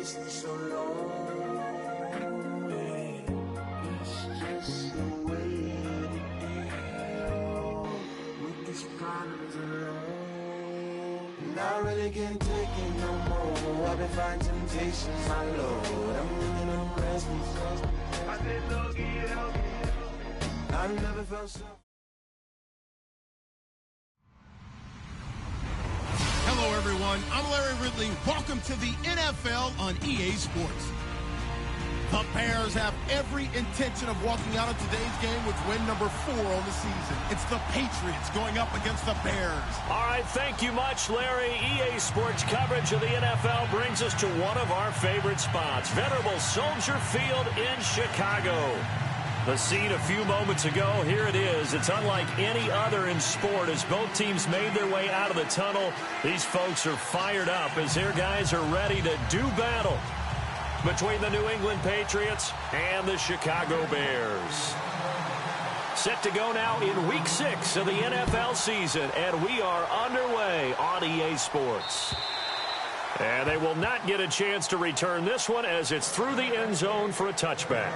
chasing so long. It's just the way it is. With these problems alone, not really getting taken no more. I've been fighting temptations, my Lord. I'm looking on rest. I said, Lord, help me. I've never felt so. Hello, everyone. I'm Larry Ridley. Welcome to the NFL on EA Sports. The Bears have every intention of walking out of today's game with win number 4 on the season. It's the Patriots going up against the Bears. All right, thank you much, Larry. EA Sports coverage of the NFL brings us to one of our favorite spots, venerable Soldier Field in Chicago. The scene a few moments ago, here it is. It's unlike any other in sport as both teams made their way out of the tunnel. These folks are fired up as their guys are ready to do battle between the New England Patriots and the Chicago Bears. Set to go now in Week 6 of the NFL season, and we are underway on EA Sports. And they will not get a chance to return this one as it's through the end zone for a touchback.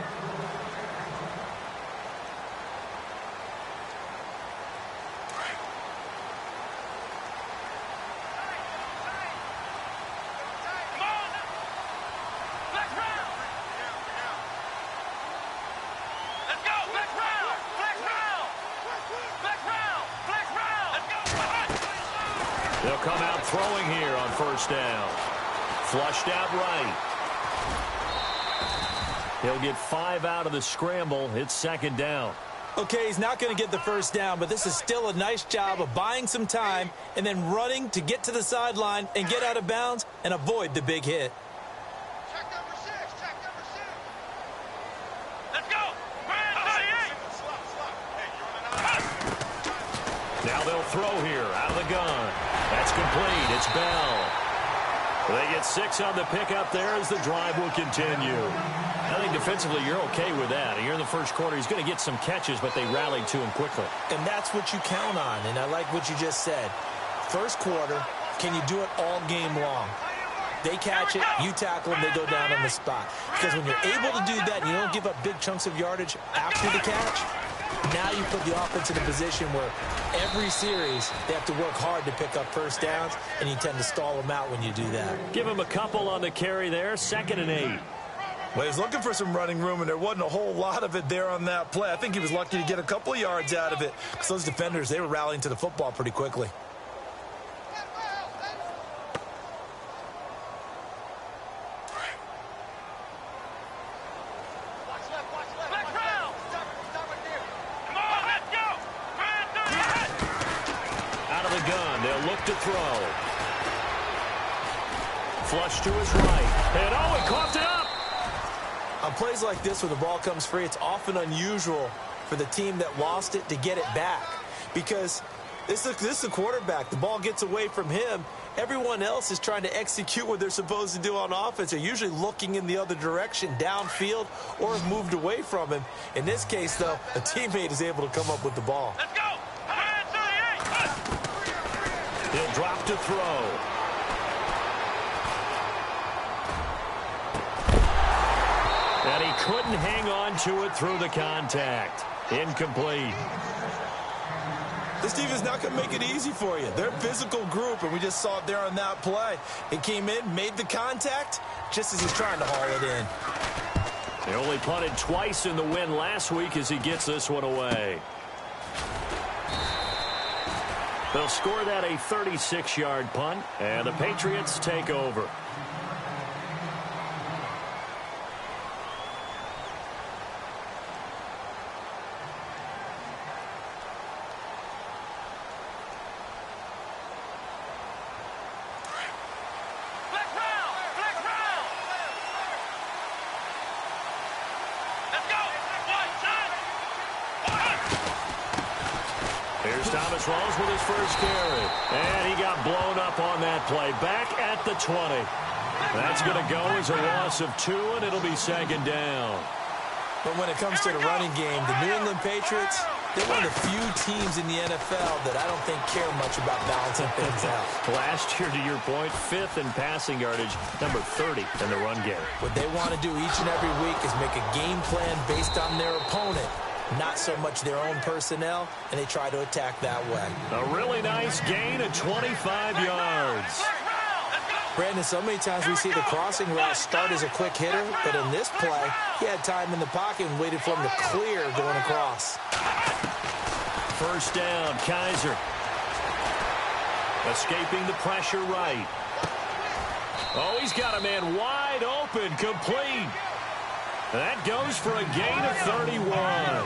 They'll come out throwing here on first down. Flushed out right. He'll get 5 out of the scramble. It's second down. Okay, he's not going to get the first down, but this is still a nice job of buying some time and then running to get to the sideline and get out of bounds and avoid the big hit. Check number 6. Check number 6. Let's go. Now they'll throw here out of the gun. That's complete. It's Bell. They get 6 on the pickup there as the drive will continue. I think defensively you're okay with that. Here in the first quarter, he's going to get some catches, but they rallied to him quickly. And that's what you count on, and I like what you just said. First quarter, can you do it all game long? They catch it, you tackle them, they go down on the spot. Because when you're able to do that and you don't give up big chunks of yardage after the catch, now you put the offense in a position where every series they have to work hard to pick up first downs, and you tend to stall them out when you do that. Give him a couple on the carry there, 2nd and 8. Well, he was looking for some running room, and there wasn't a whole lot of it there on that play. I think he was lucky to get a couple of yards out of it because those defenders, they were rallying to the football pretty quickly. To throw. Flush to his right. And he coughed it up. On plays like this where the ball comes free, it's often unusual for the team that lost it to get it back. Because this is the quarterback. The ball gets away from him. Everyone else is trying to execute what they're supposed to do on offense. They're usually looking in the other direction, downfield, or have moved away from him. In this case, though, a teammate is able to come up with the ball. Let's go. He'll drop to throw. And he couldn't hang on to it through the contact. Incomplete. This team is not going to make it easy for you. They're a physical group, and we just saw it there on that play. He came in, made the contact, just as he's trying to haul it in. They only punted twice in the win last week as he gets this one away. They'll score that a 36-yard punt, and the Patriots take over. Rolls with his first carry. And he got blown up on that play. Back at the 20. That's going to go as a loss of 2, and it'll be 2nd down. But when it comes to the running game, the New England Patriots, They're one of the few teams in the NFL that I don't think care much about balancing things out. Last year, to your point, 5th in passing yardage, number 30 in the run game. What they want to do each and every week is make a game plan based on their opponent, not so much their own personnel, and they try to attack that way. A really nice gain of 25 yards. Brandon, so many times we see the crossing route start as a quick hitter, but in this play, he had time in the pocket and waited for him to clear going across. First down, Kaiser. Escaping the pressure right. Oh, he's got a man wide open, complete. That goes for a gain of 31.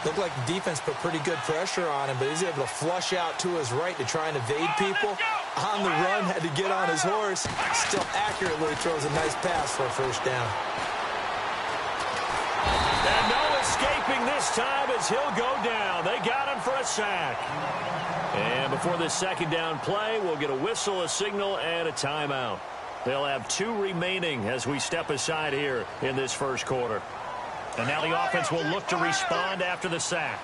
Looked like the defense put pretty good pressure on him, but he's able to flush out to his right to try and evade people. On the run, had to get on his horse. Still accurately throws a nice pass for a first down. And no escaping this time as he'll go down. They got him for a sack. And before this second down play, we'll get a whistle, a signal, and a timeout. They'll have 2 remaining as we step aside here in this first quarter. And now the offense will look to respond after the sack.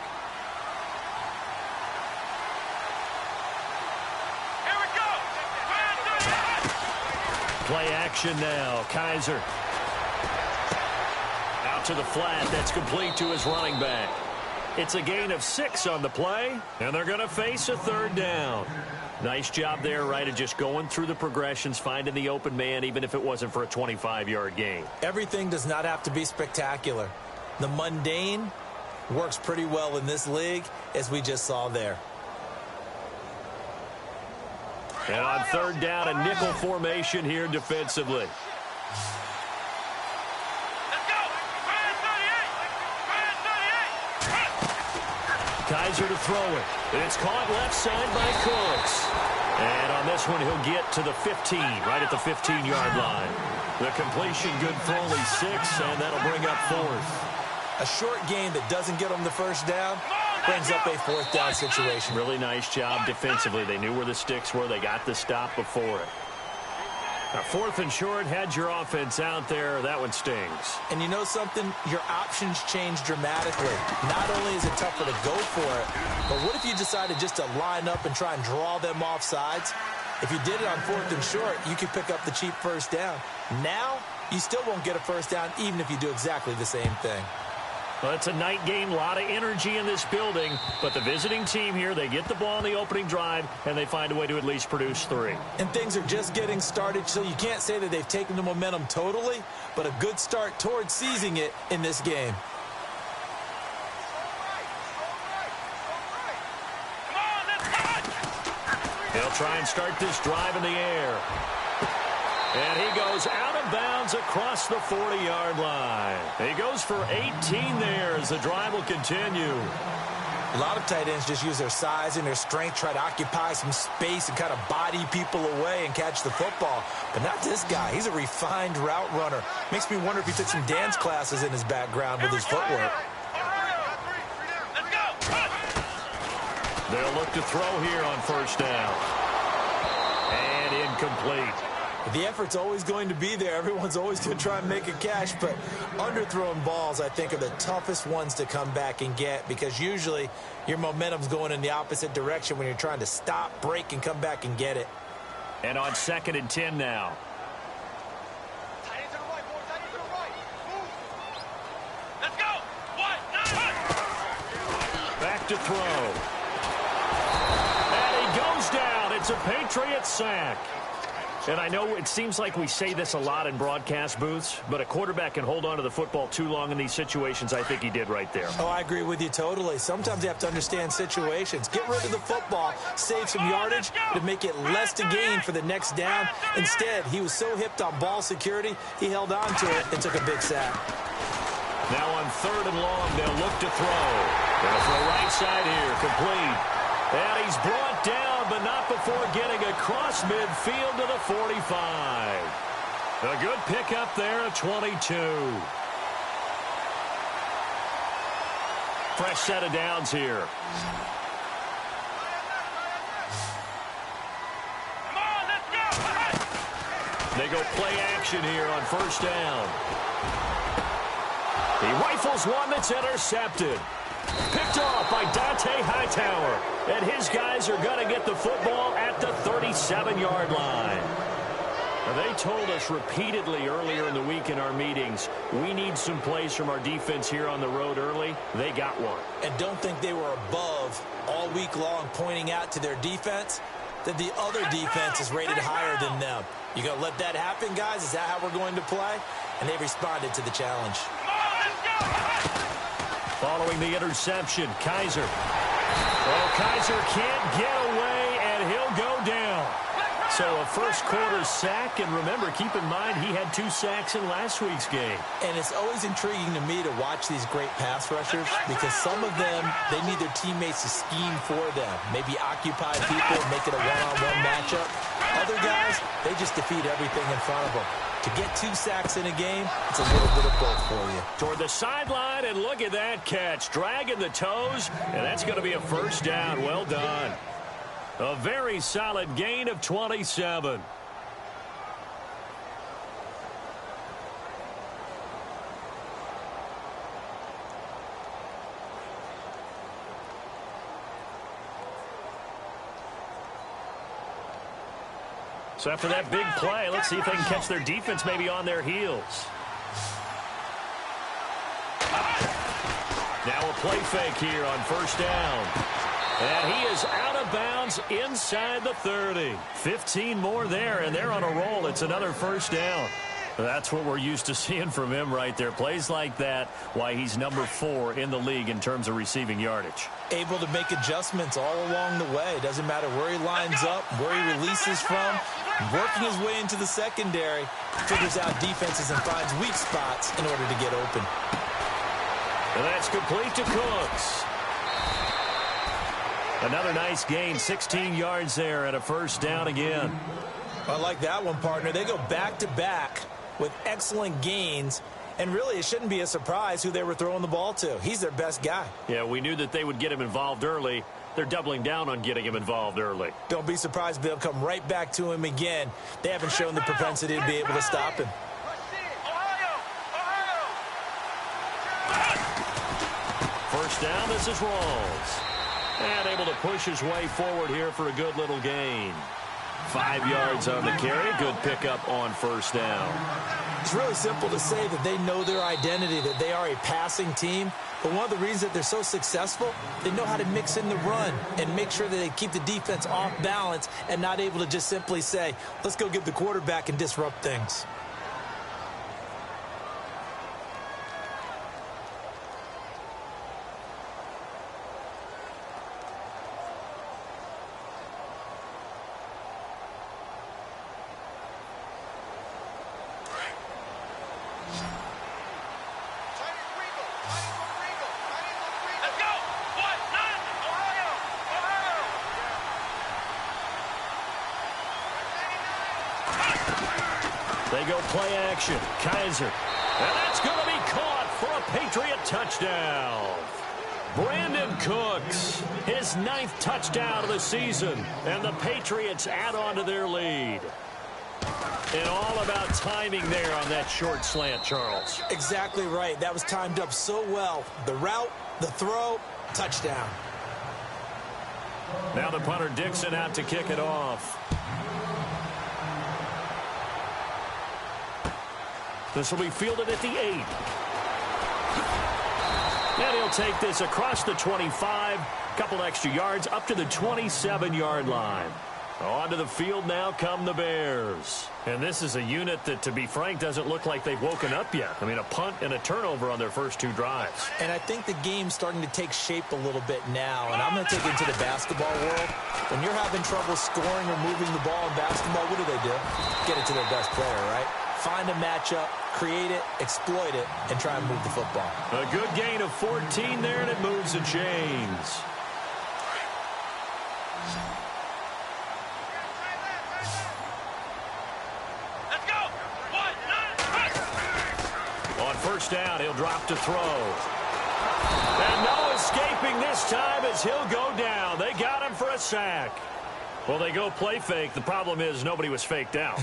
Here we go. Play action now. Kaiser. Out to the flat. That's complete to his running back. It's a gain of 6 on the play, and they're going to face a third down. Nice job there, right, of just going through the progressions, finding the open man, even if it wasn't for a 25-yard gain. Everything does not have to be spectacular. The mundane works pretty well in this league, as we just saw there. And on third down, a nickel formation here defensively. Kaiser to throw it. It's caught left side by Cooks. And on this one, he'll get to the 15, right at the 15-yard line. The completion good for only 6, and that'll bring up 4th. A short gain that doesn't get them the first down brings up a 4th down situation. Really nice job defensively. They knew where the sticks were. They got the stop before it. Now, 4th and short, had your offense out there. That one stings. And you know something? Your options change dramatically. Not only is it tougher to go for it, but what if you decided just to line up and try and draw them off sides? If you did it on 4th and short, you could pick up the cheap first down. Now, you still won't get a first down even if you do exactly the same thing. Well, it's a night game, a lot of energy in this building, but the visiting team here, they get the ball on the opening drive, and they find a way to at least produce 3. And things are just getting started, so you can't say that they've taken the momentum totally, but a good start towards seizing it in this game. They'll try and start this drive in the air. And he goes out of bounds across the 40-yard line. He goes for 18 there as the drive will continue. A lot of tight ends just use their size and their strength, try to occupy some space and kind of body people away and catch the football. But not this guy. He's a refined route runner. Makes me wonder if he took some dance classes in his background with his footwork. They'll look to throw here on first down. And incomplete. The effort's always going to be there. Everyone's always going to try and make a catch, but underthrown balls, I think, are the toughest ones to come back and get because usually your momentum's going in the opposite direction when you're trying to stop, break, and come back and get it. And on 2nd and 10 now. Let's go. Back to throw. And he goes down. It's a Patriot sack. And I know it seems like we say this a lot in broadcast booths, but a quarterback can hold on to the football too long in these situations. I think he did right there. Oh, I agree with you totally. Sometimes you have to understand situations. Get rid of the football, save some yardage to make it less to gain for the next down. Instead, he was so hipped on ball security, he held on to it and took a big sack. Now on 3rd and long, they'll look to throw. They'll throw right side here, complete. And he's brought down, but not before getting across midfield to the 45. A good pickup there at 22. Fresh set of downs here. Come on, let's go. They go play action here on first down. He rifles one that's intercepted. Picked off by Dante Hightower. And his guys are going to get the football at the 37-yard line. Now, they told us repeatedly earlier in the week in our meetings, we need some plays from our defense here on the road early. They got one. And don't think they were above all week long pointing out to their defense that the other defense is rated higher than them. You going to let that happen, guys? Is that how we're going to play? And they responded to the challenge. Following the interception, Kaiser. Well, Kaiser can't get away, and he'll go down. So a first-quarter sack, and remember, keep in mind, he had 2 sacks in last week's game. And it's always intriguing to me to watch these great pass rushers because some of them, they need their teammates to scheme for them. Maybe occupy people, make it a one-on-one matchup. Other guys, they just defeat everything in front of them. To get 2 sacks in a game, it's a little bit of both for you. Toward the sideline, and look at that catch. Dragging the toes, and that's going to be a first down. Well done. A very solid gain of 27. So after that big play, let's see if they can catch their defense maybe on their heels. Now a play fake here on first down. And he is out of bounds inside the 30. 15 more there, and they're on a roll. It's another first down. That's what we're used to seeing from him right there. Plays like that, why he's number 4 in the league in terms of receiving yardage. Able to make adjustments all along the way. Doesn't matter where he lines up, where he releases from. Working his way into the secondary, figures out defenses and finds weak spots in order to get open. And that's complete to Cooks. Another nice gain, 16 yards there and a first down again. I like that one, partner. They go back-to-back with excellent gains, and really it shouldn't be a surprise who they were throwing the ball to. He's their best guy. Yeah, we knew that they would get him involved early. They're doubling down on getting him involved early. Don't be surprised if they'll come right back to him again. They haven't shown the propensity to be able to stop him. First down, this is Rawls. And able to push his way forward here for a good little gain. 5 yards on the carry. Good pickup on first down. It's really simple to say that they know their identity, that they are a passing team. But one of the reasons that they're so successful, they know how to mix in the run and make sure that they keep the defense off balance and not able to just simply say, let's go get the quarterback and disrupt things. They go play action. Kaiser. And that's going to be caught for a Patriot touchdown. Brandon Cooks, his 9th touchdown of the season. And the Patriots add on to their lead. And all about timing there on that short slant, Charles. Exactly right. That was timed up so well. The route, the throw, touchdown. Now the punter Dixon out to kick it off. This will be fielded at the 8. And he'll take this across the 25. Couple extra yards up to the 27-yard line. Onto the field now come the Bears. And this is a unit that, to be frank, doesn't look like they've woken up yet. I mean, a punt and a turnover on their first 2 drives. And I think the game's starting to take shape a little bit now. And I'm going to take it into the basketball world. When you're having trouble scoring or moving the ball in basketball, what do? Get it to their best player, right? Find a matchup, create it, exploit it, and try and move the football. A good gain of 14 there, and it moves the chains. Let's go. 1, 9, On first down, he'll drop to throw. And no escaping this time as he'll go down. They got him for a sack. Well, they go play fake. The problem is nobody was faked out.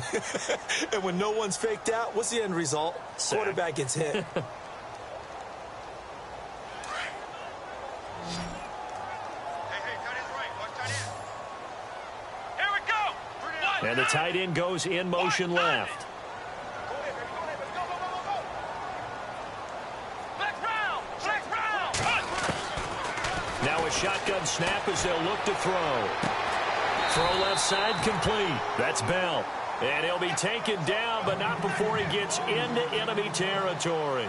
And when no one's faked out, what's the end result? Sack. Quarterback gets hit. And the tight end goes in motion left. Now a shotgun snap as they'll look to throw. Throw left side complete. That's Bell. And he'll be taken down, but not before he gets into enemy territory.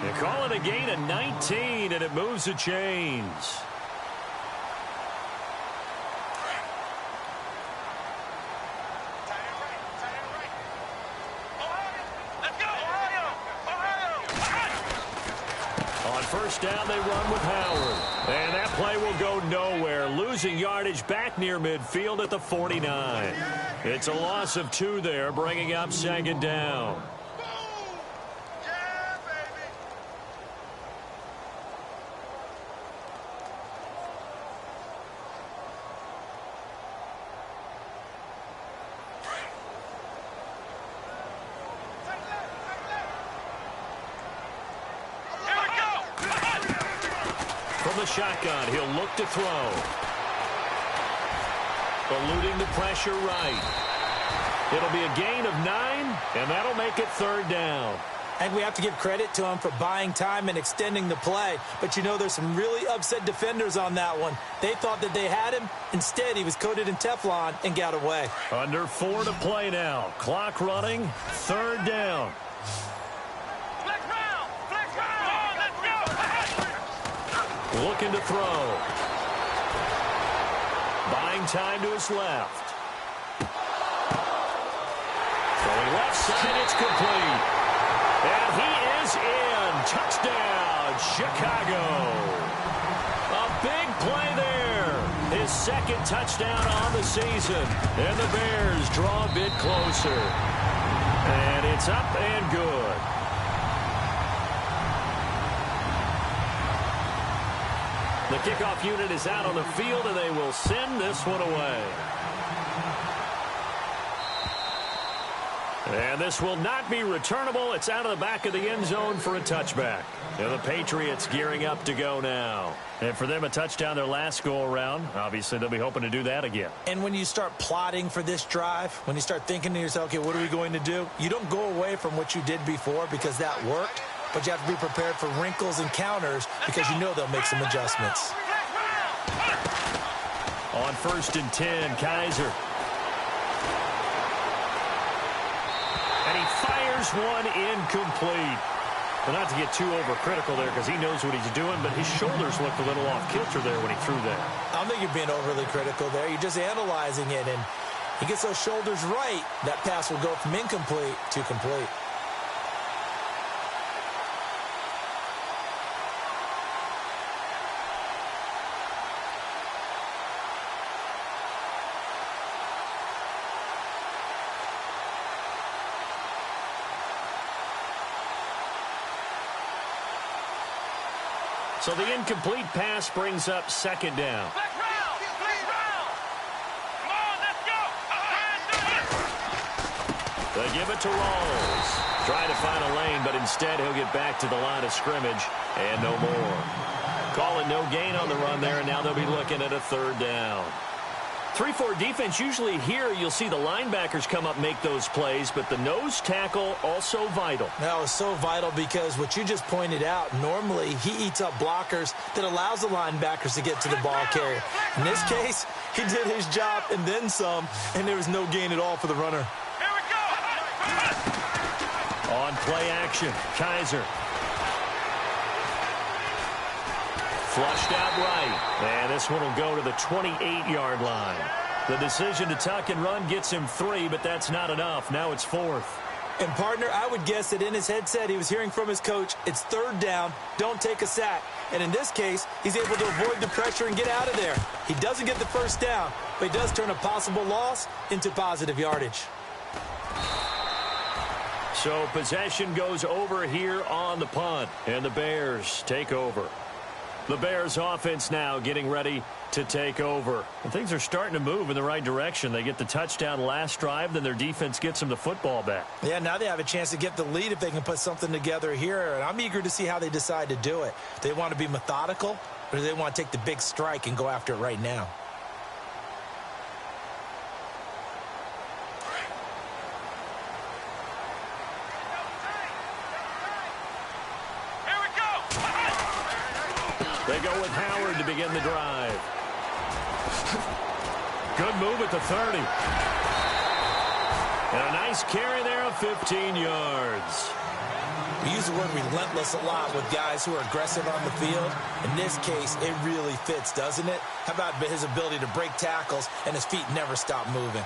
They call it a gain of 19, and it moves the chains. On first down, they run with Howard. And that play will go nowhere, losing yardage back near midfield at the 49. It's a loss of 2 there, bringing up second down. From the shotgun, he'll look to throw. Eluding the pressure right. It'll be a gain of 9, and that'll make it third down. And we have to give credit to him for buying time and extending the play. But, you know, there's some really upset defenders on that one. They thought that they had him. Instead, he was coated in Teflon and got away. Under 4 to play now. Clock running. Third down. Looking to throw. Buying time to his left. Throwing left side, it's complete. And he is in. Touchdown, Chicago. A big play there. His second touchdown on the season. And the Bears draw a bit closer. And it's up and good. The kickoff unit is out on the field, and they will send this one away. And this will not be returnable. It's out of the back of the end zone for a touchback. And the Patriots gearing up to go now. And for them, a touchdown their last go-around. Obviously, they'll be hoping to do that again. And when you start plotting for this drive, when you start thinking to yourself, okay, what are we going to do? You don't go away from what you did before because that worked. But you have to be prepared for wrinkles and counters because you know they'll make some adjustments. On 1st and 10, Kaiser. And he fires one incomplete. But not to get too overcritical there because he knows what he's doing, but his shoulders looked a little off kilter there when he threw that. I don't think you're being overly critical there. You're just analyzing it, and he gets those shoulders right. That pass will go from incomplete to complete. So the incomplete pass brings up second down. They give it to Rawls. Trying to find a lane, but instead he'll get back to the line of scrimmage and no more. Calling no gain on the run there, and now they'll be looking at a third down. 3-4 defense, usually here you'll see the linebackers come up, make those plays, but the nose tackle also vital. That was so vital because what you just pointed out, normally he eats up blockers that allows the linebackers to get to the ball carrier. In this case, he did his job and then some, and there was no gain at all for the runner. On play action, Kaiser. Flushed out right. And this one will go to the 28-yard line. The decision to tuck and run gets him 3, but that's not enough. Now it's 4th. And, partner, I would guess that in his headset he was hearing from his coach, it's third down, don't take a sack. And in this case, he's able to avoid the pressure and get out of there. He doesn't get the first down, but he does turn a possible loss into positive yardage. So possession goes over here on the punt, and the Bears take over. The Bears offense now getting ready to take over. And things are starting to move in the right direction. They get the touchdown last drive, then their defense gets them the football back. Yeah, now they have a chance to get the lead if they can put something together here. And I'm eager to see how they decide to do it. Do they want to be methodical, or do they want to take the big strike and go after it right now? They go with Howard to begin the drive. Good move at the 30. And a nice carry there of 15 yards. We use the word relentless a lot with guys who are aggressive on the field. In this case, it really fits, doesn't it? How about his ability to break tackles and his feet never stop moving?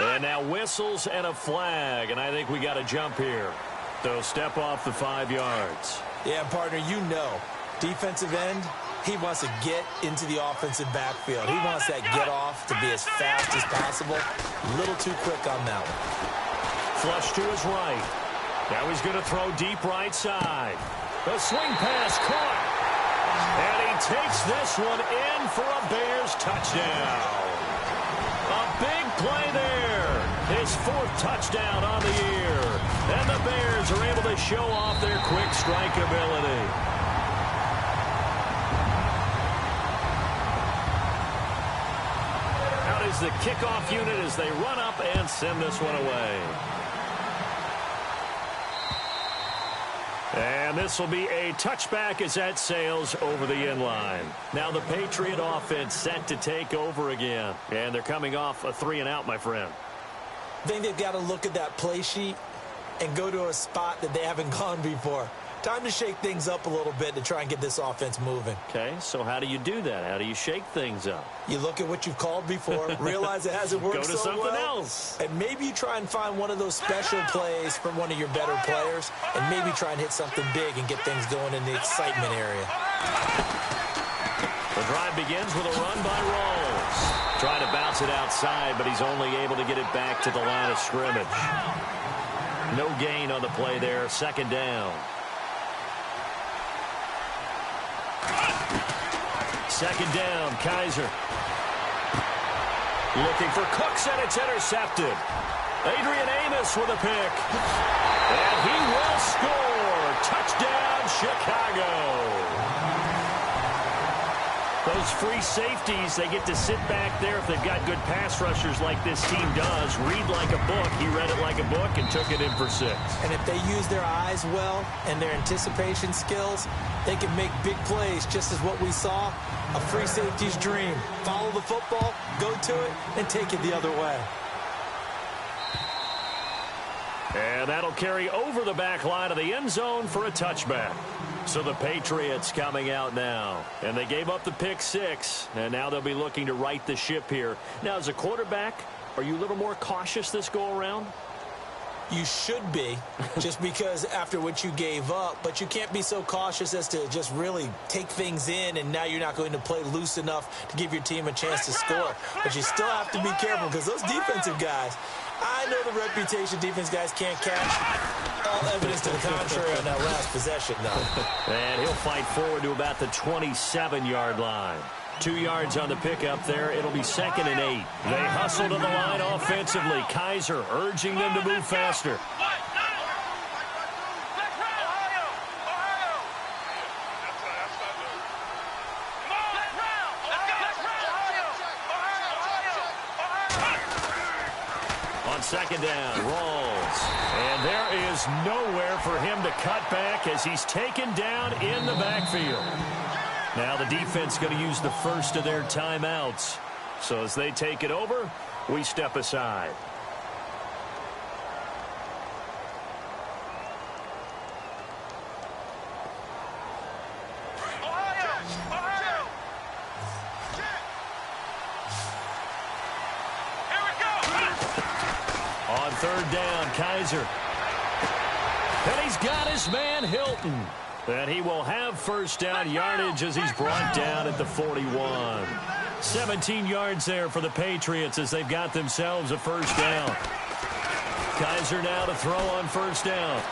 And now whistles and a flag, and I think we got a jump here. They'll step off the 5 yards. Yeah, partner, you know, defensive end, he wants to get into the offensive backfield. He wants that get off to be as fast as possible. A little too quick on that one. Flush to his right. Now he's going to throw deep right side. The swing pass caught. And he takes this one in for a Bears touchdown. A big play there. His 4th touchdown on the year. And the Bears are able to show off their quick strike ability. Out is the kickoff unit as they run up and send this one away. And this will be a touchback as that sails over the inline. Now the Patriot offense set to take over again. And they're coming off a 3-and-out, my friend. I think they've got to look at that play sheet and go to a spot that they haven't gone before. Time to shake things up a little bit to try and get this offense moving. Okay, so how do you do that? How do you shake things up? You look at what you've called before, realize it hasn't worked so well. Go to something else. And maybe you try and find one of those special plays from one of your better players, and maybe try and hit something big and get things going in the excitement area. The drive begins with a run by Rawls. Trying to bounce it outside, but he's only able to get it back to the line of scrimmage. No gain on the play there. 2nd down. 2nd down, Kaiser. Looking for Cooks, and it's intercepted. Adrian Amos with a pick. And he will score. Touchdown, Chicago. Those free safeties, they get to sit back there if they've got good pass rushers like this team does. Read like a book. He read it like a book and took it in for 6. And if they use their eyes well and their anticipation skills, they can make big plays, just as what we saw. A free safety's dream. Follow the football, go to it, and take it the other way. And that'll carry over the back line of the end zone for a touchback. So the Patriots coming out now. And they gave up the pick 6, and now they'll be looking to right the ship here. Now, as a quarterback, are you a little more cautious this go-around? You should be, just because after what you gave up, but you can't be so cautious as to just really take things in, and now you're not going to play loose enough to give your team a chance to score. But you still have to be careful, because those defensive guys, I know the reputation defense guys can't catch. All evidence to the contrary on that last possession, though. And he'll fight forward to about the 27-yard line. 2 yards on the pickup there. It'll be 2nd and 8. They hustle to the line offensively. Kaiser urging them to move faster. On 2nd down, Rawls. And there is nowhere for him to cut back as he's taken down in the backfield. Now the defense going to use the first of their timeouts. So as they take it over, we step aside. On 3rd down, Kaiser. And he's got his man, Hilton. And he will have 1st down yardage as he's brought down at the 41. 17 yards there for the Patriots as they've got themselves a 1st down. Kaiser now to throw on 1st down.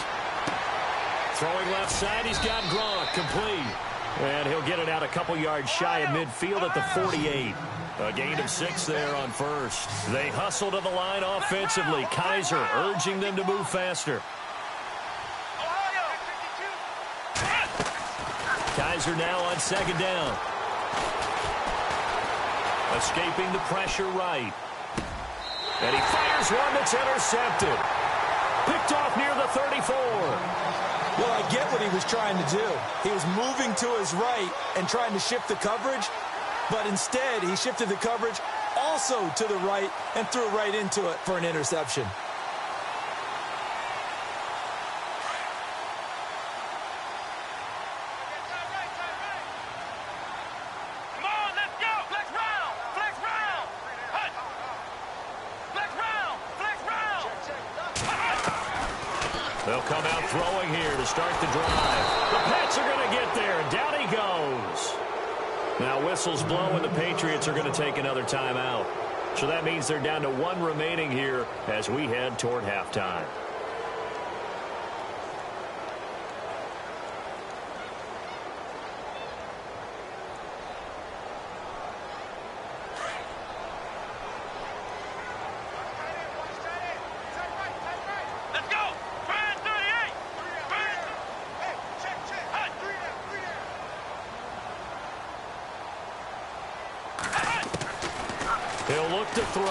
Throwing left side, he's got Gronk complete. And he'll get it out a couple yards shy of midfield at the 48. A gain of 6 there on first. They hustle to the line offensively. Kaiser urging them to move faster. Kaiser now on second down. Escaping the pressure right. And he fires one that's intercepted. Picked off near the 34. Well, I get what he was trying to do. He was moving to his right and trying to shift the coverage, but instead he shifted the coverage also to the right and threw right into it for an interception. They'll come out throwing here to start the drive. The Pats are going to get there, and down he goes. Now whistles blow, and the Patriots are going to take another timeout. So that means they're down to 1 remaining here as we head toward halftime. He'll look to throw.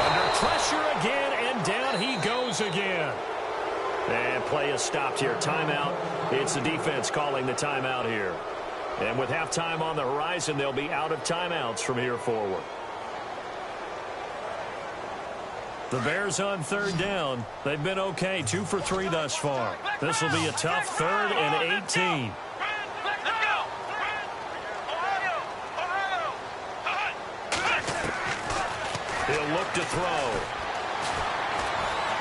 Under pressure again, and down he goes again. And play is stopped here. Timeout. It's the defense calling the timeout here. And with halftime on the horizon, they'll be out of timeouts from here forward. The Bears on third down. They've been okay, 2 for 3 thus far. This will be a tough 3rd and 18. He'll look to throw.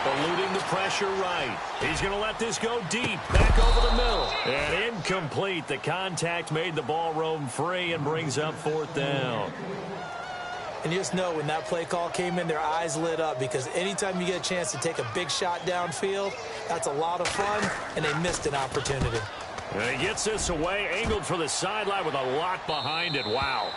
Eluding the pressure right. He's going to let this go deep. Back over the middle. And incomplete. The contact made the ball roam free and brings up 4th down. And you just know when that play call came in, their eyes lit up, because anytime you get a chance to take a big shot downfield, that's a lot of fun, and they missed an opportunity. And he gets this away, angled for the sideline with a lot behind it. Wow.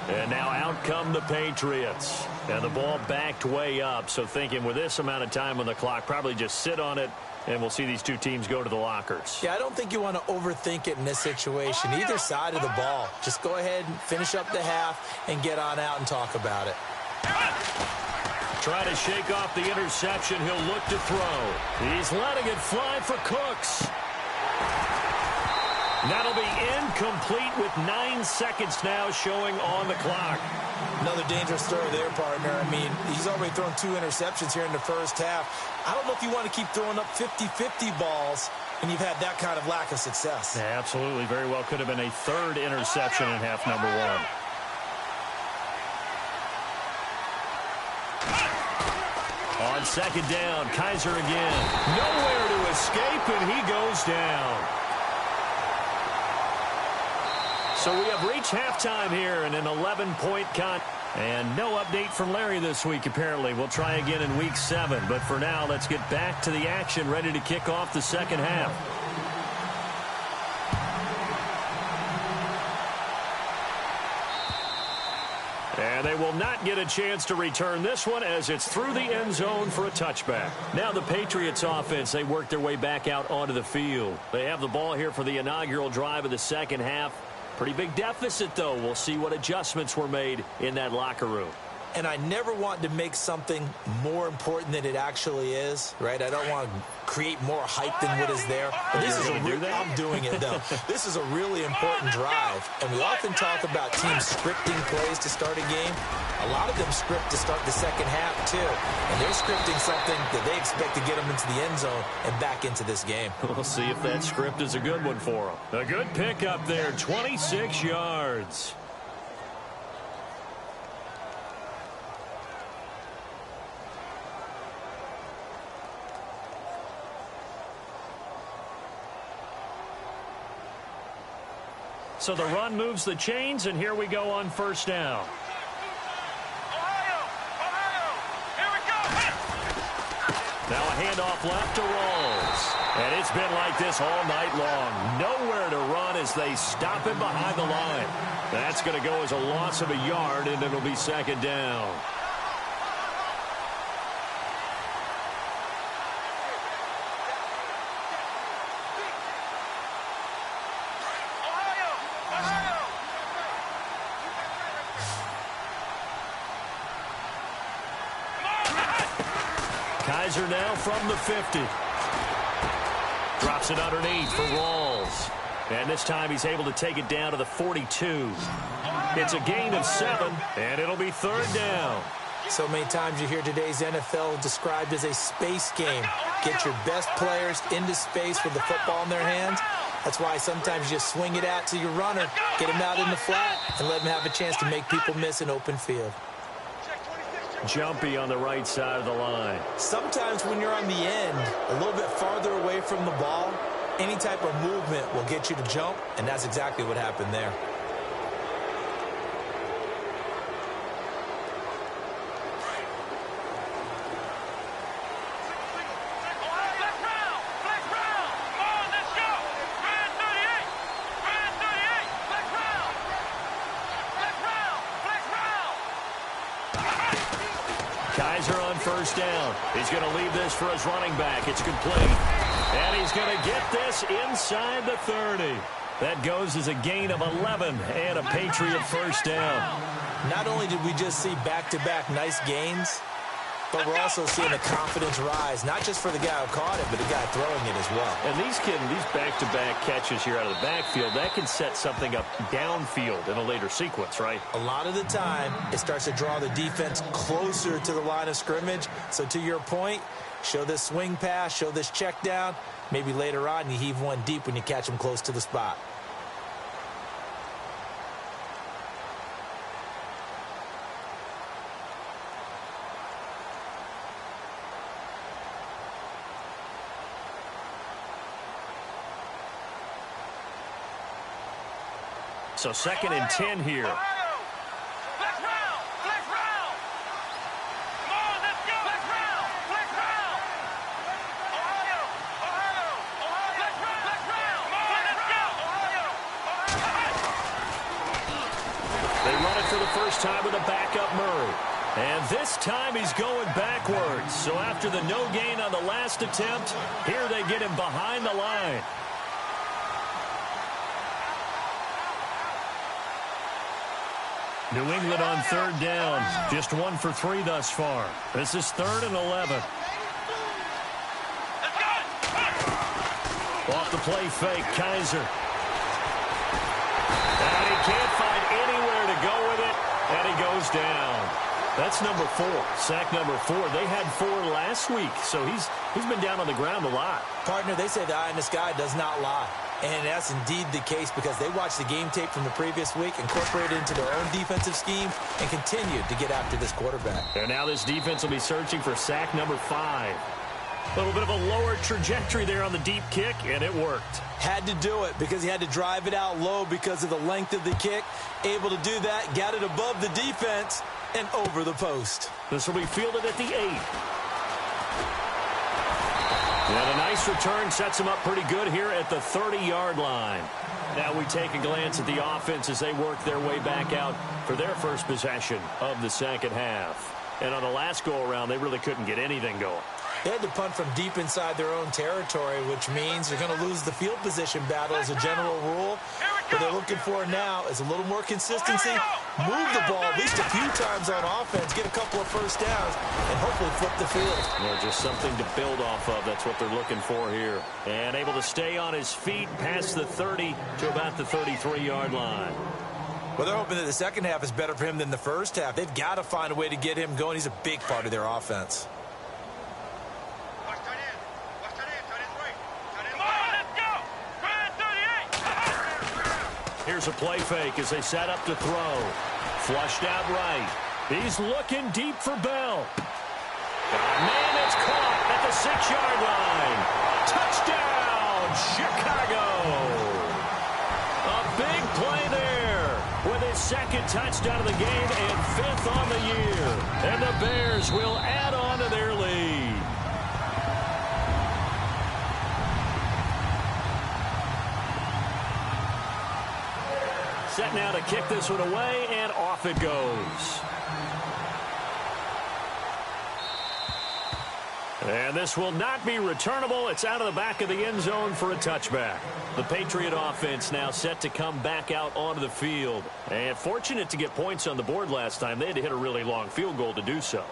And now out come the Patriots. And the ball backed way up. So thinking with this amount of time on the clock, probably just sit on it, and we'll see these two teams go to the lockers. Yeah, I don't think you want to overthink it in this situation. Either side of the ball. Just go ahead and finish up the half and get on out and talk about it. Try to shake off the interception. He'll look to throw. He's letting it fly for Cooks. That'll be incomplete with 9 seconds now showing on the clock. Another dangerous throw there, partner. I mean, he's already thrown 2 interceptions here in the first half. I don't know if you want to keep throwing up 50-50 balls when you've had that kind of lack of success. Yeah, absolutely. Very well could have been a 3rd interception in half number 1. On second down, Kaiser again. Nowhere to escape, and he goes down. So we have reached halftime here in an 11-point con. And no update from Larry this week, apparently. We'll try again in week 7. But for now, let's get back to the action, ready to kick off the second half. And they will not get a chance to return this one as it's through the end zone for a touchback. Now the Patriots offense, they work their way back out onto the field. They have the ball here for the inaugural drive of the second half. Pretty big deficit, though. We'll see what adjustments were made in that locker room. And I never want to make something more important than it actually is, right? I don't want to create more hype than what is there. But this is I'm doing it, though. This is a really important drive. And we often talk about teams scripting plays to start a game. A lot of them script to start the second half, too. And they're scripting something that they expect to get them into the end zone and back into this game. We'll see if that script is a good one for them. A good pickup there, 26 yards. So the run moves the chains, and here we go on first down. Now a handoff left to Rawls. And it's been like this all night long. Nowhere to run as they stop him behind the line. That's going to go as a loss of a yard, and it'll be second down. Kaiser now from the 50. Drops it underneath for Rawls. And this time he's able to take it down to the 42. It's a gain of 7, and it'll be third down. So many times you hear today's NFL described as a space game. Get your best players into space with the football in their hands. That's why sometimes you just swing it out to your runner, get him out in the flat, and let him have a chance to make people miss an open field. Jumpy on the right side of the line. Sometimes when you're on the end, a little bit farther away from the ball, any type of movement will get you to jump, and that's exactly what happened there. Kaiser on first down. He's going to leave this for his running back. It's complete. And he's going to get this inside the 30. That goes as a gain of 11 and a Patriot first down. Not only did we just see back-to-back nice gains, but we're also seeing the confidence rise, not just for the guy who caught it, but the guy throwing it as well. And these back-to-back catches here out of the backfield, that can set something up downfield in a later sequence, right? A lot of the time, it starts to draw the defense closer to the line of scrimmage. So to your point, show this swing pass, show this check down. Maybe later on you heave one deep when you catch them close to the spot. So 2nd and 10 here. They run it for the first time with a backup Murray. And this time he's going backwards. So after the no gain on the last attempt, here they get him behind the line. New England on third down. Just 1 for 3 thus far. This is 3rd and 11. Off the play fake, Kaiser. And he can't find anywhere to go with it, and he goes down. That's number 4, sack number 4. They had 4 last week, so he's been down on the ground a lot. Partner, they say the eye in the sky does not lie. And that's indeed the case because they watched the game tape from the previous week, incorporated it into their own defensive scheme, and continued to get after this quarterback. And now this defense will be searching for sack number 5. A little bit of a lower trajectory there on the deep kick, and it worked. Had to do it because he had to drive it out low because of the length of the kick. Able to do that, got it above the defense, and over the post. This will be fielded at the 8. And a nice return sets him up pretty good here at the 30-yard line. Now we take a glance at the offense as they work their way back out for their first possession of the second half. And on the last go-around, they really couldn't get anything going. They had to punt from deep inside their own territory, which means they're going to lose the field position battle as a general rule. What they're looking for now is a little more consistency, move the ball at least a few times on offense, get a couple of first downs, and hopefully flip the field. Well, just something to build off of. That's what they're looking for here. And able to stay on his feet past the 30 to about the 33-yard line. Well, they're hoping that the second half is better for him than the first half. They've got to find a way to get him going. He's a big part of their offense. Here's a play fake as they set up to throw. Flushed out right. He's looking deep for Bell. Man, it's caught at the 6-yard line. Touchdown, Chicago. A big play there with his 2nd touchdown of the game and 5th on the year. And the Bears will add on to their lead. set now to kick this one away, and off it goes. And this will not be returnable. It's out of the back of the end zone for a touchback. The Patriot offense now set to come back out onto the field. And fortunate to get points on the board last time. They had to hit a really long field goal to do so.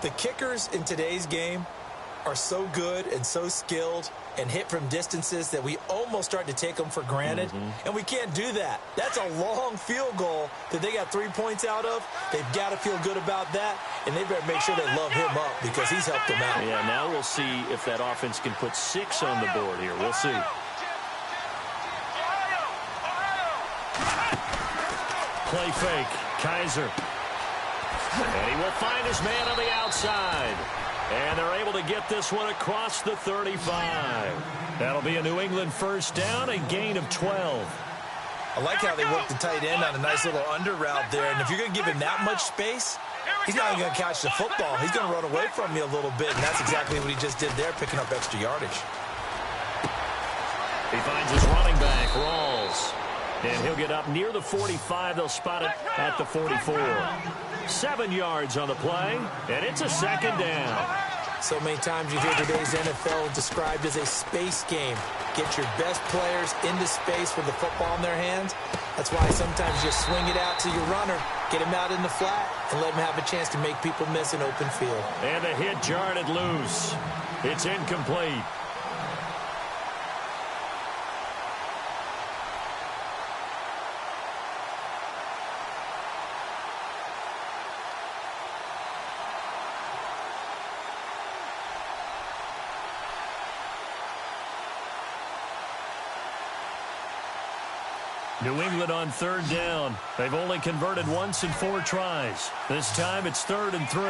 The kickers in today's game are so good and so skilled and hit from distances that we almost start to take them for granted. And we can't do that. That's a long field goal that they got 3 points out of. They've got to feel good about that, and they better make sure they love him up because he's helped them out. Yeah, now we'll see if that offense can put 6 on the board here. We'll see. Play fake. Kaiser. And he will find his man on the outside. And they're able to get this one across the 35. That'll be a New England first down, a gain of 12. I like how they work the tight end on a nice little under route there. And if you're going to give him that much space, he's not even going to catch the football. He's going to run away from you a little bit, and that's exactly what he just did there, picking up extra yardage. He finds his running back, Rawls. And he'll get up near the 45. They'll spot it at the 44. 7 yards on the play, and it's a second down. So many times you hear today's NFL described as a space game. Get your best players into space with the football in their hands. That's why sometimes you swing it out to your runner, get him out in the flat, and let him have a chance to make people miss an open field. And the hit jarred it loose. It's incomplete. New England on third down. They've only converted once in 4 tries. This time it's 3rd and 3.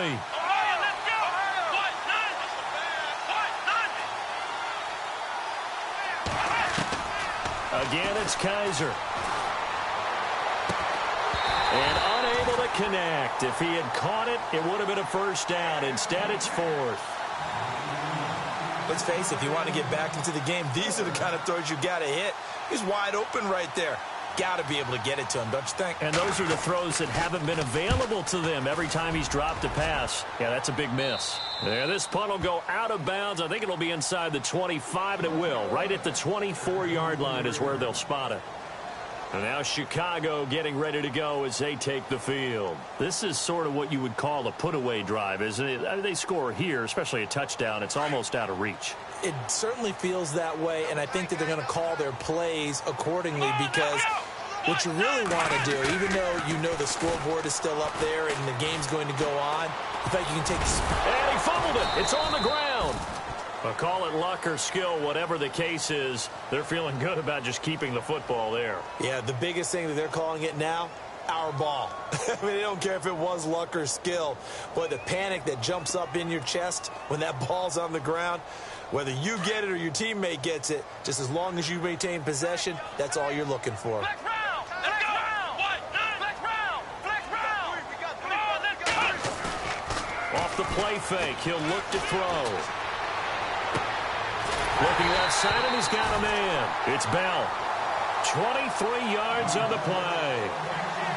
Again, it's Kaiser. And unable to connect. If he had caught it, it would have been a first down. Instead, it's 4th. Let's face it, if you want to get back into the game, these are the kind of throws you got to hit. He's wide open right there. Got to be able to get it to him, don't you think? And those are the throws that haven't been available to them every time he's dropped a pass. Yeah, that's a big miss. Yeah, this punt will go out of bounds. I think it'll be inside the 25, and it will. Right at the 24-yard line is where they'll spot it. And now Chicago getting ready to go as they take the field. This is sort of what you would call a put-away drive, isn't it? I mean, they score here, especially a touchdown. It's almost out of reach. It certainly feels that way, and I think that they're going to call their plays accordingly because what you really want to do, even though you know the scoreboard is still up there and the game's going to go on, in fact, you can take this. And he fumbled it. It's on the ground. But call it luck or skill, whatever the case is, they're feeling good about just keeping the football there. Yeah, the biggest thing that they're calling it now, our ball. I mean, they don't care if it was luck or skill. Boy, the panic that jumps up in your chest when that ball's on the ground, whether you get it or your teammate gets it, just as long as you maintain possession, that's all you're looking for. Off the play fake, he'll look to throw. Looking left side, and he's got a man. It's Bell. 23 yards on the play.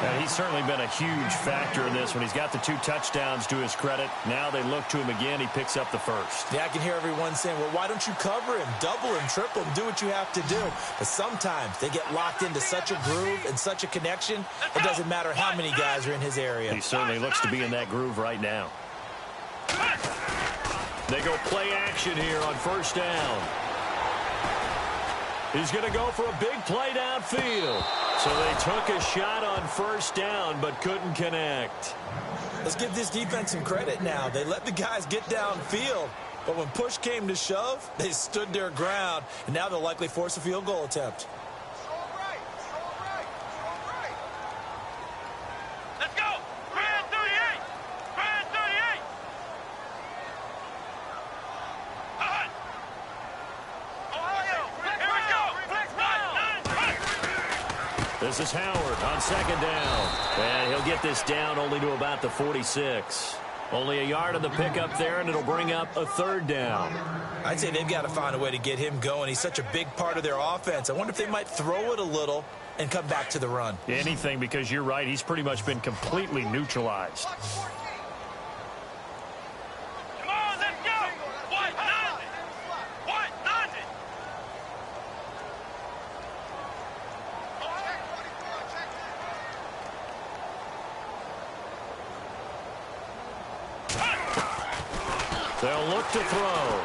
And he's certainly been a huge factor in this when he's got the 2 touchdowns to his credit. Now they look to him again. He picks up the first. Yeah, I can hear everyone saying, well, why don't you cover him, double him, triple him, do what you have to do. But sometimes they get locked into such a groove and such a connection, it doesn't matter how many guys are in his area. He certainly looks to be in that groove right now. They go play action here on first down. He's going to go for a big play downfield. So they took a shot on first down but couldn't connect. Let's give this defense some credit now. They let the guys get downfield, but when push came to shove, they stood their ground, and now they'll likely force a field goal attempt. Let's go! 38! 38! Ohio! Here we go! This is Howard on second down. And he'll get this down only to about the 46. Only a yard on the pickup there, and it'll bring up a third down. I'd say they've got to find a way to get him going. He's such a big part of their offense. I wonder if they might throw it a little and come back to the run. Anything, because you're right. He's pretty much been completely neutralized. Come on, let's go. What? Nothing. What? Nothing. Check 44. Check that. They'll look to throw.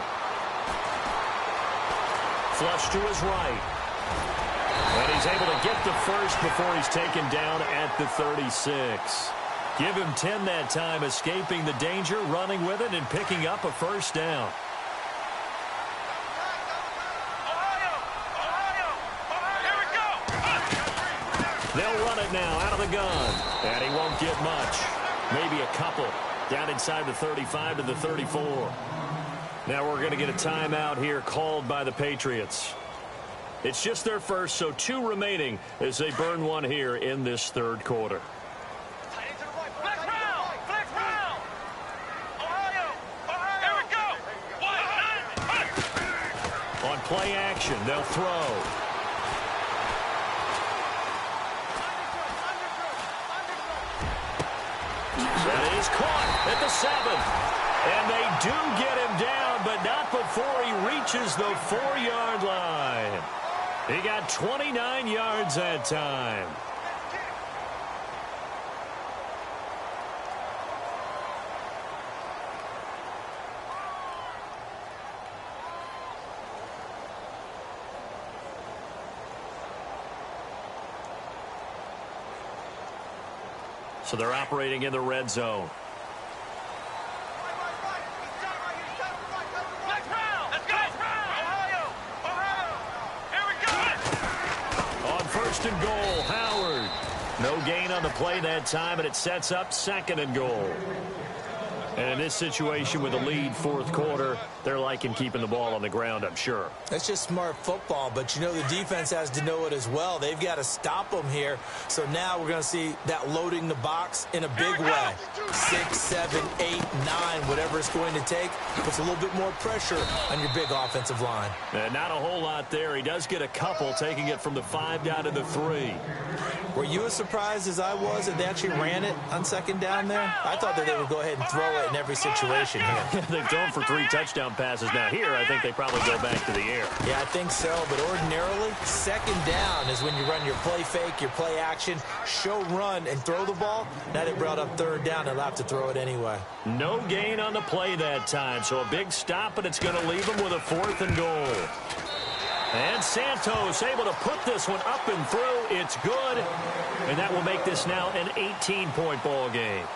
Flush to his right. And he's able to get the first before he's taken down at the 36. Give him 10 that time, escaping the danger, running with it, and picking up a first down. Here we go. They'll run it now out of the gun. And he won't get much. Maybe a couple. Down inside the 35 to the 34. Now we're going to get a timeout here called by the Patriots. It's just their first, so 2 remaining as they burn one here in this third quarter. Flex round. Flex round. Ohio. Here we go. What? On play action, they'll throw. That is caught at the 7. And they do get him down, but not before he reaches the 4-yard line. He got 29 yards that time. So they're operating in the red zone. And goal, Howard. No gain on the play that time, and it sets up 2nd and goal. And in this situation with a lead 4th quarter, they're liking keeping the ball on the ground, I'm sure. That's just smart football, but you know the defense has to know it as well. They've got to stop them here. So now we're going to see that loading the box in a big way. 6, 7, 8, 9, whatever it's going to take. Puts a little bit more pressure on your big offensive line. And not a whole lot there. He does get a couple, taking it from the 5 down to the 3. Were you as surprised as I was that they actually ran it on 2nd down there? I thought that they would go ahead and throw it in every situation here. They've thrown for 3 touchdown passes. Now here, I think they probably go back to the air. Yeah, I think so. But ordinarily, 2nd down is when you run your play fake, your play action, show run, and throw the ball. Now they brought up 3rd down. They'll have to throw it anyway. No gain on the play that time. So a big stop, and it's going to leave them with a 4th and goal. And Santos able to put this one up and through. It's good. And that will make this now an 18-point ball game.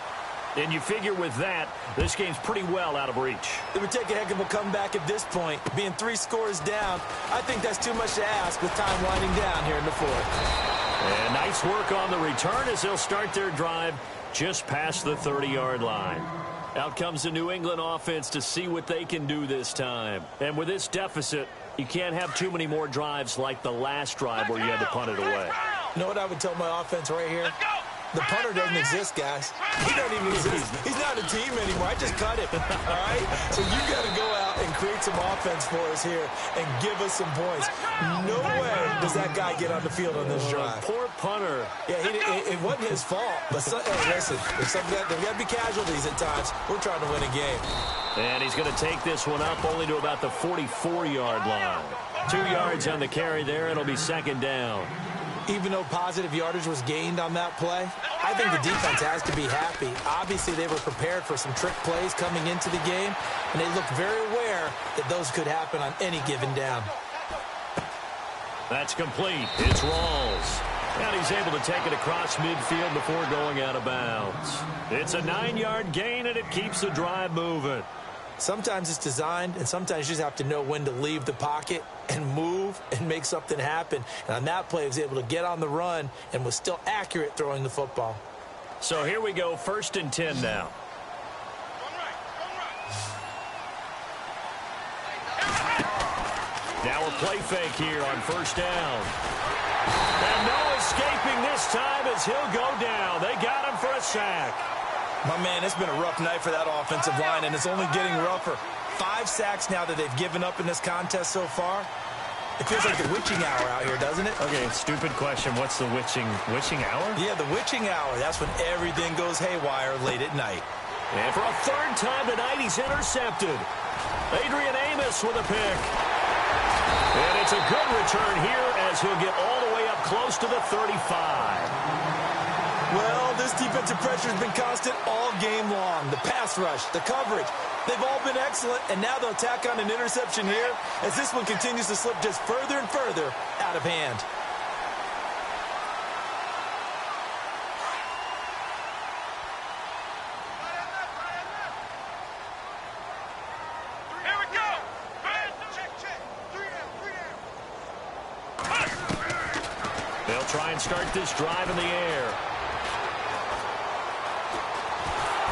And you figure with that, this game's pretty well out of reach. It would take a heck of a comeback at this point. Being 3 scores down, I think that's too much to ask with time winding down here in the 4th. And nice work on the return as they'll start their drive just past the 30-yard line. Out comes the New England offense to see what they can do this time. And with this deficit, you can't have too many more drives like the last drive where you had to punt it away. You know what I would tell my offense right here? The punter doesn't exist, guys. He doesn't even exist. He's not a team anymore. I just cut him. All right? So you got to go out and create some offense for us here and give us some points. No way does that guy get on the field on this drive. Poor punter. Yeah, it wasn't his fault. But hey, listen, there's got to be casualties at times. We're trying to win a game. And he's going to take this one up only to about the 44-yard line. 2 yards on the carry there. It'll be 2nd down. Even though positive yardage was gained on that play, I think the defense has to be happy. Obviously, they were prepared for some trick plays coming into the game, and they looked very aware that those could happen on any given down. That's complete. It's Rawls. And he's able to take it across midfield before going out of bounds. It's a 9-yard gain, and it keeps the drive moving. Sometimes it's designed, and sometimes you just have to know when to leave the pocket and move and make something happen. And on that play, he was able to get on the run and was still accurate throwing the football. So here we go, 1st and 10 now. Now a play fake here on 1st down. And no escaping this time as he'll go down. They got him for a sack. My man, it's been a rough night for that offensive line, and it's only getting rougher. 5 sacks now that they've given up in this contest so far. It feels like the witching hour out here, doesn't it? Okay, stupid question. What's the witching hour? Yeah, the witching hour. That's when everything goes haywire late at night. And for a third time tonight, he's intercepted. Adrian Amos with a pick. And it's a good return here as he'll get all the way up close to the 35. Well, this defensive pressure has been constant all game long. The pass rush, the coverage, they've all been excellent, and now they'll tack on an interception here as this one continues to slip just further and further out of hand. Here we go. Check. 3 down. They'll try and start this drive in the air.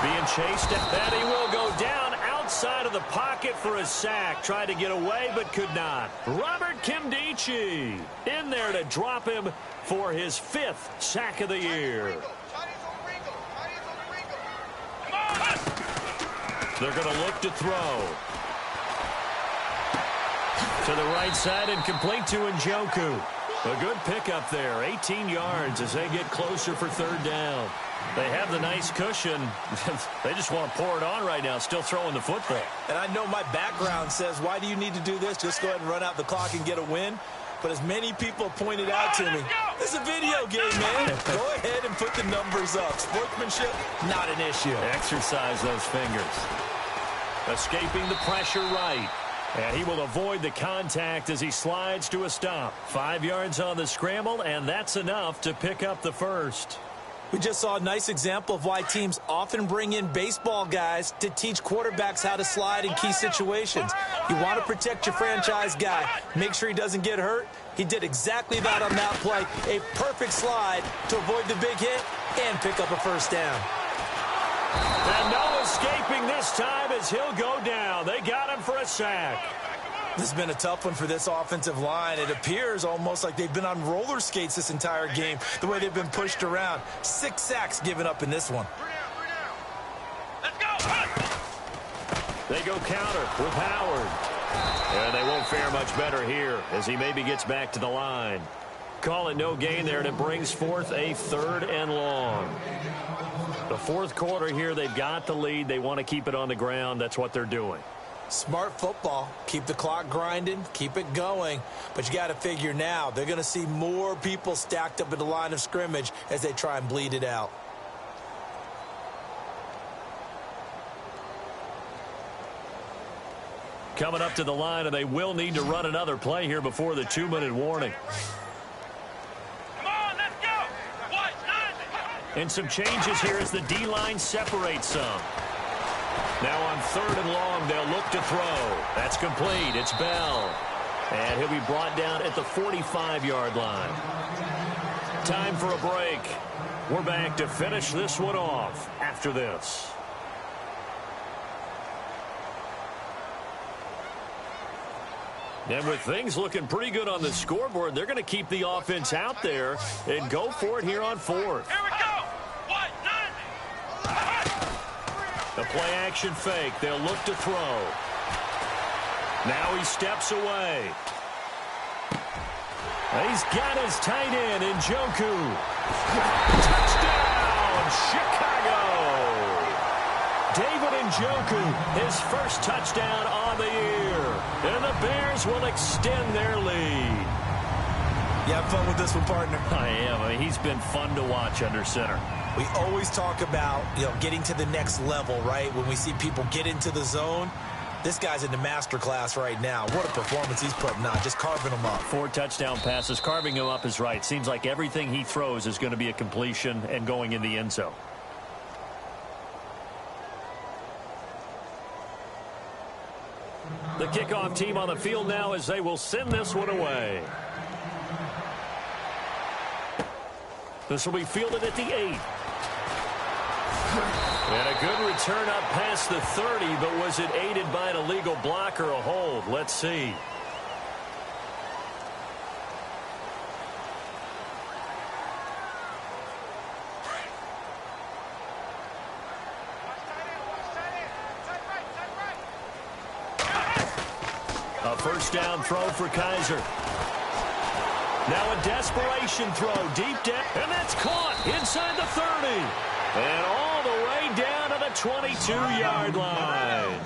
Being chased at that, he will go down outside of the pocket for a sack. Tried to get away, but could not. Robert Kimdichie in there to drop him for his 5th sack of the year. They're going to look to throw. To the right side and complete to Njoku. A good pickup there, 18 yards as they get closer for 3rd down. They have the nice cushion. They just want to pour it on right now, still throwing the football. And I know my background says, why do you need to do this? Just go ahead and run out the clock and get a win. But as many people pointed out to me, it's a video game, man. Go ahead and put the numbers up. Sportsmanship, not an issue. Exercise those fingers. Escaping the pressure right. And he will avoid the contact as he slides to a stop. 5 yards on the scramble, and that's enough to pick up the first. We just saw a nice example of why teams often bring in baseball guys to teach quarterbacks how to slide in key situations. You want to protect your franchise guy. Make sure he doesn't get hurt. He did exactly that on that play. A perfect slide to avoid the big hit and pick up a first down. And no escaping this time as he'll go down. They got him for a sack. This has been a tough one for this offensive line. It appears almost like they've been on roller skates this entire game, the way they've been pushed around. 6 sacks given up in this one. 3 down. Let's go. They go counter with Howard. And they won't fare much better here as he maybe gets back to the line. Call it no gain there, and it brings forth a 3rd and long. The 4th quarter here, they've got the lead. They want to keep it on the ground. That's what they're doing. Smart football. Keep the clock grinding. Keep it going. But you got to figure now, they're going to see more people stacked up at the line of scrimmage as they try and bleed it out. Coming up to the line, and they will need to run another play here before the 2-minute warning. Come on, let's go. What? 9. And some changes here as the D-line separates some. Now on 3rd and long, they'll look to throw. That's complete. It's Bell. And he'll be brought down at the 45-yard line. Time for a break. We're back to finish this one off after this. And with things looking pretty good on the scoreboard, they're going to keep the offense out there and go for it here on 4th. Here we go. What? 9. The play action fake. They'll look to throw. Now he steps away. He's got his tight end, Njoku. Touchdown, Chicago. David Njoku, his first touchdown on the year. And the Bears will extend their lead. You have fun with this one, partner? I am. I mean, he's been fun to watch under center. We always talk about, getting to the next level, right? When we see people get into the zone, this guy's in the master class right now. What a performance he's putting on, just carving them up. 4 touchdown passes. Carving him up is right. Seems like everything he throws is going to be a completion and going in the end zone. The kickoff team on the field now as they will send this one away. This will be fielded at the 8. And a good return up past the 30, but was it aided by an illegal block or a hold? Let's see. A first down throw for Kaiser. Now a desperation throw deep down, and that's caught inside the 30. And all the way down to the 22-yard line.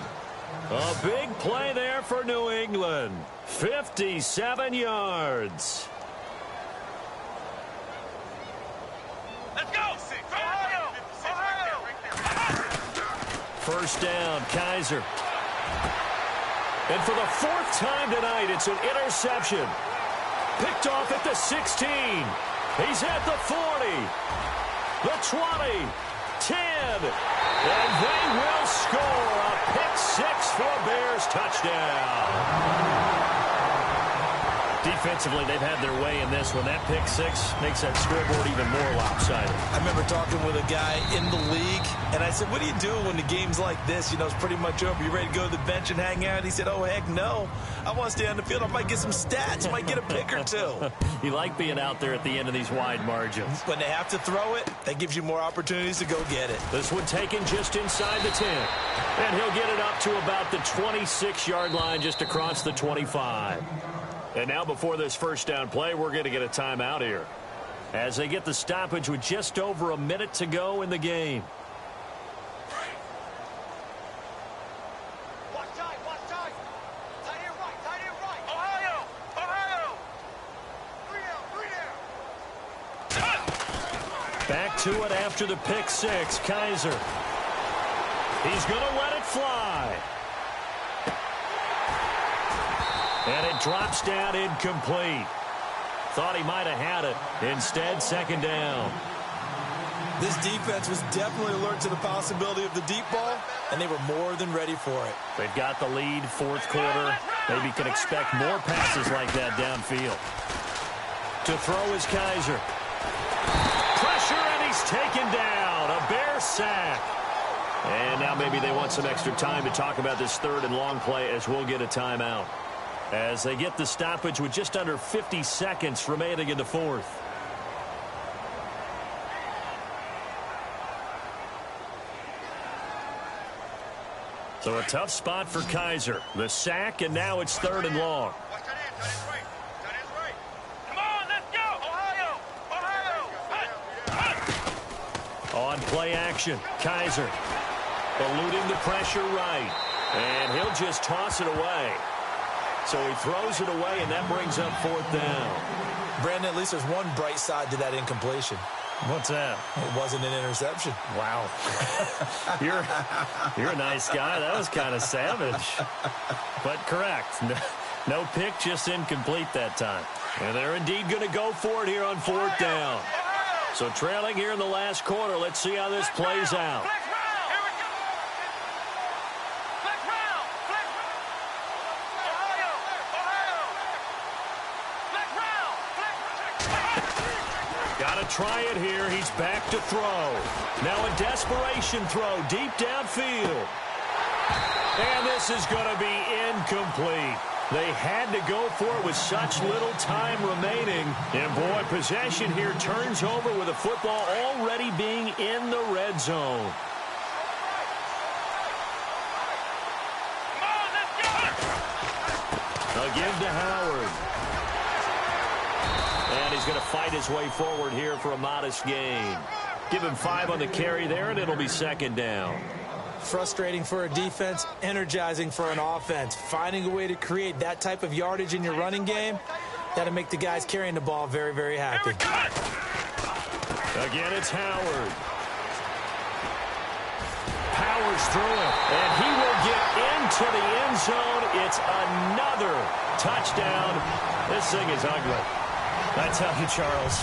A big play there for New England. 57 yards. Let's go! Ohio! First down, Kaiser. And for the 4th time tonight, it's an interception. Picked off at the 16. He's at the 40. The 20. 10. And they will score a pick 6 for a Bears touchdown. Defensively, they've had their way in this one. That pick 6 makes that scoreboard even more lopsided. I remember talking with a guy in the league, and I said, what do you do when the game's like this? You know, it's pretty much over. You ready to go to the bench and hang out? He said, oh, heck no. I want to stay on the field. I might get some stats. I might get a pick or two. You like being out there at the end of these wide margins. When they have to throw it, that gives you more opportunities to go get it. This one taken just inside the 10. And he'll get it up to about the 26-yard line, just across the 25. And now before this first down play, we're going to get a timeout here as they get the stoppage with just over a minute to go in the game. Watch tight, watch tight. Tight end right. Ohio! Ohio! 3 down. Back to it after the pick 6. Kaiser. He's going to let it fly. And it drops down incomplete. Thought he might have had it. Instead, second down. This defense was definitely alert to the possibility of the deep ball, and they were more than ready for it. They've got the lead, 4th quarter. Maybe can expect more passes like that downfield. To throw is Kaiser. Pressure, and he's taken down. A Bear sack. And now maybe they want some extra time to talk about this 3rd and long play as we'll get a timeout. As they get the stoppage with just under 50 seconds remaining in the 4th. So a tough spot for Kaiser. The sack, and now it's 3rd and long. Watch tight end. Tight end's right. Tight end's right. Come on, let's go! Ohio! On play action, Kaiser eluding the pressure right. And he'll just toss it away. So he throws it away, and that brings up 4th down. Brandon, at least there's one bright side to that incompletion. What's that? It wasn't an interception. Wow. You're a nice guy. That was kind of savage. But correct. No pick, just incomplete that time. And they're indeed going to go for it here on 4th down. So trailing here in the last quarter. Let's see how this plays out. Try it here. He's back to throw. Now a desperation throw deep downfield. And this is going to be incomplete. They had to go for it with such little time remaining. And boy, possession here turns over with the football already being in the red zone. Again to Howard. And he's going to fight his way forward here for a modest gain. Give him 5 on the carry there, and it'll be 2nd down. Frustrating for a defense, energizing for an offense. Finding a way to create that type of yardage in your running game, that'll make the guys carrying the ball very, very happy. Again, it's Howard. Powers through it, and he will get into the end zone. It's another touchdown. This thing is ugly. I tell you, Charles,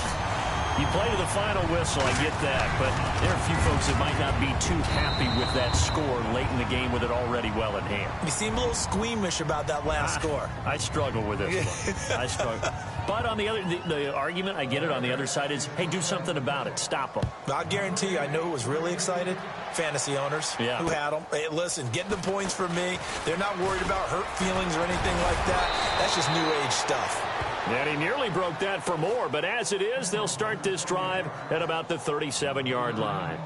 you play to the final whistle, I get that, but there are a few folks that might not be too happy with that score late in the game with it already well in hand. You seem a little squeamish about that last score. I struggle with this one. I struggle. But on the other, the argument, I get it, on the other side is, hey, do something about it. Stop them. I guarantee you, I know who was really excited. Fantasy owners who had them. Hey, listen, getting the points for me. They're not worried about hurt feelings or anything like that. That's just new age stuff. And he nearly broke that for more, but as it is, they'll start this drive at about the 37-yard line.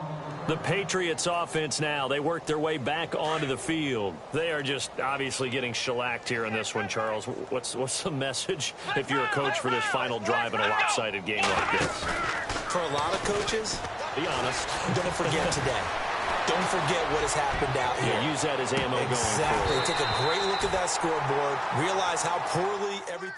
The Patriots offense now, they work their way back onto the field. They are just obviously getting shellacked here in this one, Charles. What's the message if you're a coach for this final drive in a lopsided game like this? For a lot of coaches, be honest. Don't forget today. Don't forget what has happened out here. Yeah, use that as ammo going forward. Exactly. Take a great look at that scoreboard. Realize how poorly everything...